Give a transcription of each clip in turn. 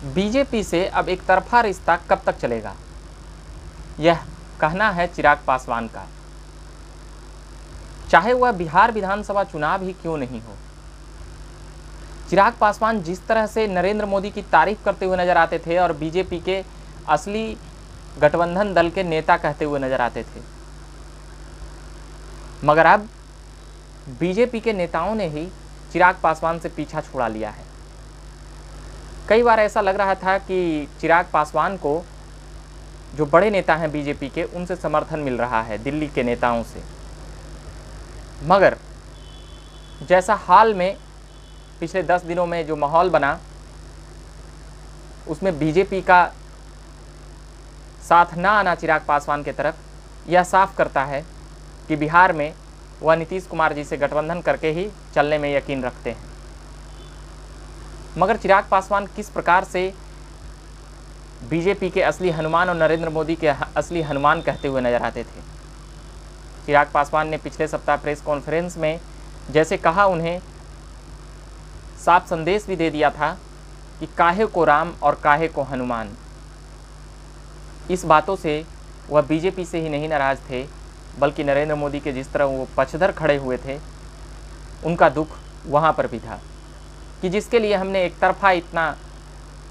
BJP से अब एक तरफा रिश्ता कब तक चलेगा, यह कहना है चिराग पासवान का। चाहे वह बिहार विधानसभा चुनाव ही क्यों नहीं हो। चिराग पासवान जिस तरह से नरेंद्र मोदी की तारीफ करते हुए नजर आते थे और बीजेपी के असली गठबंधन दल के नेता कहते हुए नजर आते थे, मगर अब बीजेपी के नेताओं ने ही चिराग पासवान से पीछा छुड़ा लिया है। कई बार ऐसा लग रहा था कि चिराग पासवान को जो बड़े नेता हैं बीजेपी के, उनसे समर्थन मिल रहा है दिल्ली के नेताओं से, मगर जैसा हाल में पिछले 10 दिनों में जो माहौल बना, उसमें बीजेपी का साथ ना आना चिराग पासवान की तरफ यह साफ करता है कि बिहार में वह नीतीश कुमार जी से गठबंधन करके ही चलने में यकीन रखते हैं। मगर चिराग पासवान किस प्रकार से बीजेपी के असली हनुमान और नरेंद्र मोदी के असली हनुमान कहते हुए नजर आते थे। चिराग पासवान ने पिछले सप्ताह प्रेस कॉन्फ्रेंस में जैसे कहा, उन्हें साफ संदेश भी दे दिया था कि काहे को राम और काहे को हनुमान। इस बातों से वह बीजेपी से ही नहीं नाराज थे, बल्कि नरेंद्र मोदी के जिस तरह वो पक्षधर खड़े हुए थे, उनका दुख वहाँ पर भी था कि जिसके लिए हमने एक तरफा इतना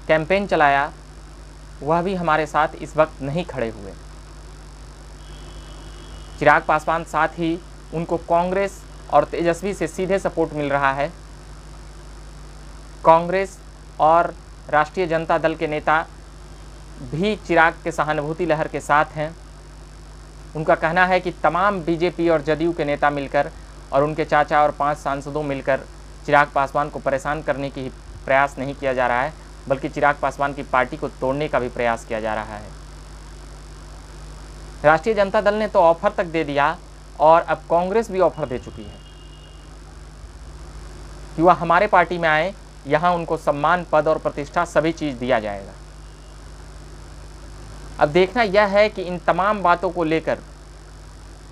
कैंपेन चलाया, वह भी हमारे साथ इस वक्त नहीं खड़े हुए। चिराग पासवान साथ ही उनको कांग्रेस और तेजस्वी से सीधे सपोर्ट मिल रहा है। कांग्रेस और राष्ट्रीय जनता दल के नेता भी चिराग के सहानुभूति लहर के साथ हैं। उनका कहना है कि तमाम बीजेपी और जदयू के नेता मिलकर और उनके चाचा और 5 सांसदों मिलकर चिराग पासवान को परेशान करने की प्रयास नहीं किया जा रहा है, बल्कि चिराग पासवान की पार्टी को तोड़ने का भी प्रयास किया जा रहा है। राष्ट्रीय जनता दल ने तो ऑफर तक दे दिया और अब कांग्रेस भी ऑफर दे चुकी है कि वह हमारे पार्टी में आए, यहाँ उनको सम्मान, पद और प्रतिष्ठा सभी चीज़ दिया जाएगा। अब देखना यह है कि इन तमाम बातों को लेकर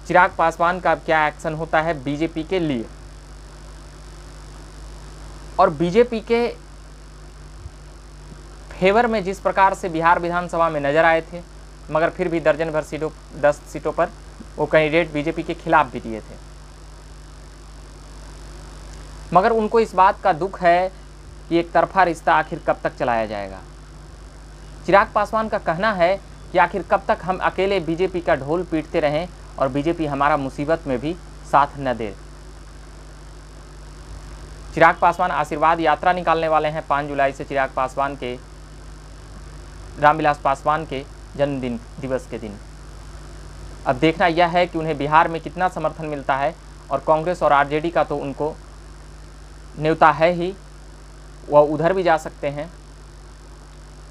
चिराग पासवान का अब क्या एक्शन होता है बीजेपी के लिए। और बीजेपी के फेवर में जिस प्रकार से बिहार विधानसभा में नजर आए थे, मगर फिर भी दर्जन भर सीटों 10 सीटों पर वो कैंडिडेट बीजेपी के खिलाफ भी दिए थे। मगर उनको इस बात का दुख है कि एक तरफा रिश्ता आखिर कब तक चलाया जाएगा। चिराग पासवान का कहना है कि आखिर कब तक हम अकेले बीजेपी का ढोल पीटते रहें और बीजेपी हमारा मुसीबत में भी साथ न दे। चिराग पासवान आशीर्वाद यात्रा निकालने वाले हैं 5 जुलाई से, चिराग पासवान के, रामविलास पासवान के जन्मदिन दिवस के दिन। अब देखना यह है कि उन्हें बिहार में कितना समर्थन मिलता है, और कांग्रेस और आरजेडी का तो उनको न्योता है ही, वह उधर भी जा सकते हैं।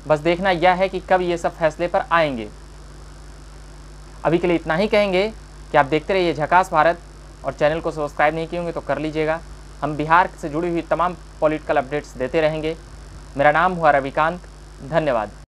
बस देखना यह है कि कब ये सब फैसले पर आएंगे। अभी के लिए इतना ही कहेंगे कि आप देखते रहिए झकास भारत, और चैनल को सब्सक्राइब नहीं किए होंगे तो कर लीजिएगा। हम बिहार से जुड़ी हुई तमाम पॉलिटिकल अपडेट्स देते रहेंगे। मेरा नाम हुआ रविकांत। धन्यवाद।